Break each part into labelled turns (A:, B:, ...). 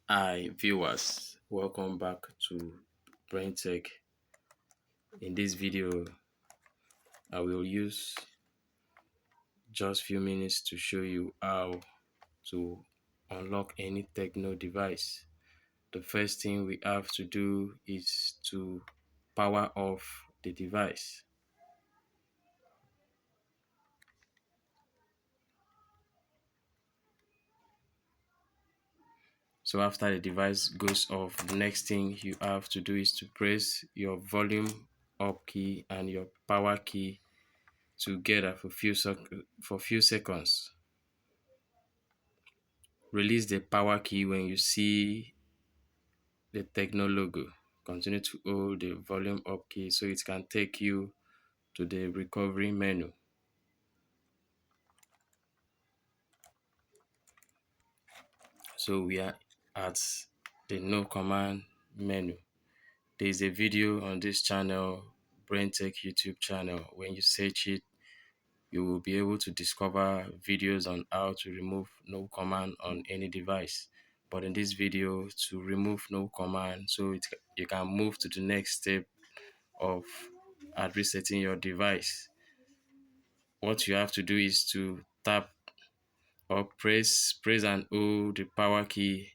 A: Hi viewers, welcome back to BrainTech. In this video, I will use just few minutes to show you how to unlock any techno device. The first thing we have to do is to power off the device. So after the device goes off, the next thing you have to do is to press your volume up key and your power key together for few seconds. Release the power key when you see the Techno logo. Continue to hold the volume up key so it can take you to the recovery menu. So we are at the no command menu. There is a video on this channel, BrainTech YouTube channel. When you search it, you will be able to discover videos on how to remove no command on any device. But in this video, to remove no command, so you can move to the next step of resetting your device. What you have to do is to tap or press and hold the power key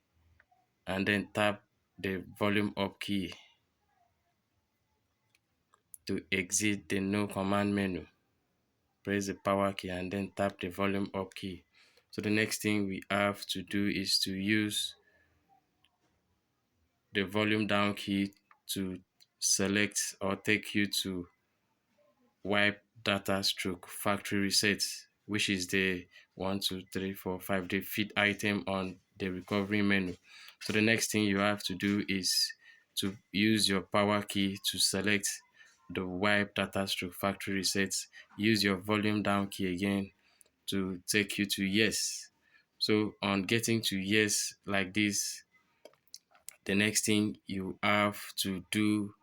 A: and then tap the volume up key to exit the no command menu. Press the power key and then tap the volume up key. So the next thing we have to do is to use the volume down key to select or take you to wipe data stroke factory reset, which is the 1 2 3 4 5 the feed item on the recovery menu. So the next thing you have to do is to use your power key to select the wipe data stroke factory reset. Use your volume down key again to take you to yes. So on getting to yes like this, the next thing you have to do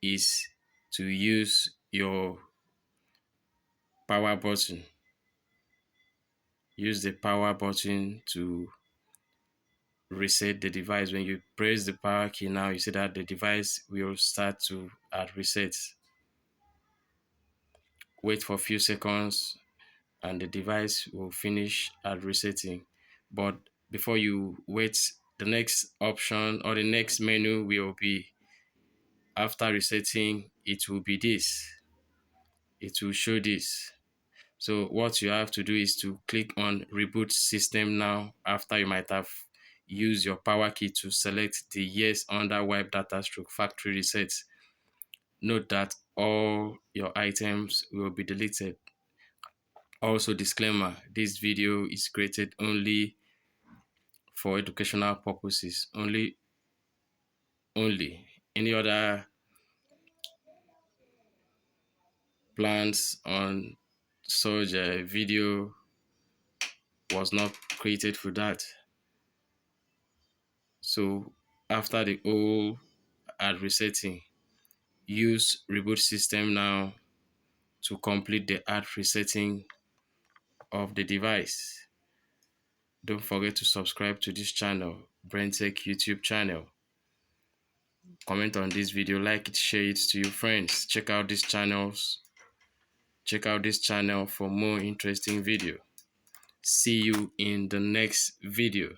A: is to use your power button. Use the power button to reset the device. When you press the power key now, you see that the device will start to reset. Wait for a few seconds and the device will finish at resetting. But before you wait, the next option or the next menu will be, after resetting, it will be this. It will show this. So what you have to do is to click on reboot system now after you might have used your power key to select the yes under wipe data stroke factory reset. Note that all your items will be deleted. Also, disclaimer, this video is created only for educational purposes. Only. Any other plans on such a video was not created for that. So after the whole resetting, use reboot system now to complete the hard resetting of the device. Don't forget to subscribe to this channel, BrainTech YouTube channel. Comment on this video, like it, share it to your friends. Check out this channel for more interesting video. See you in the next video.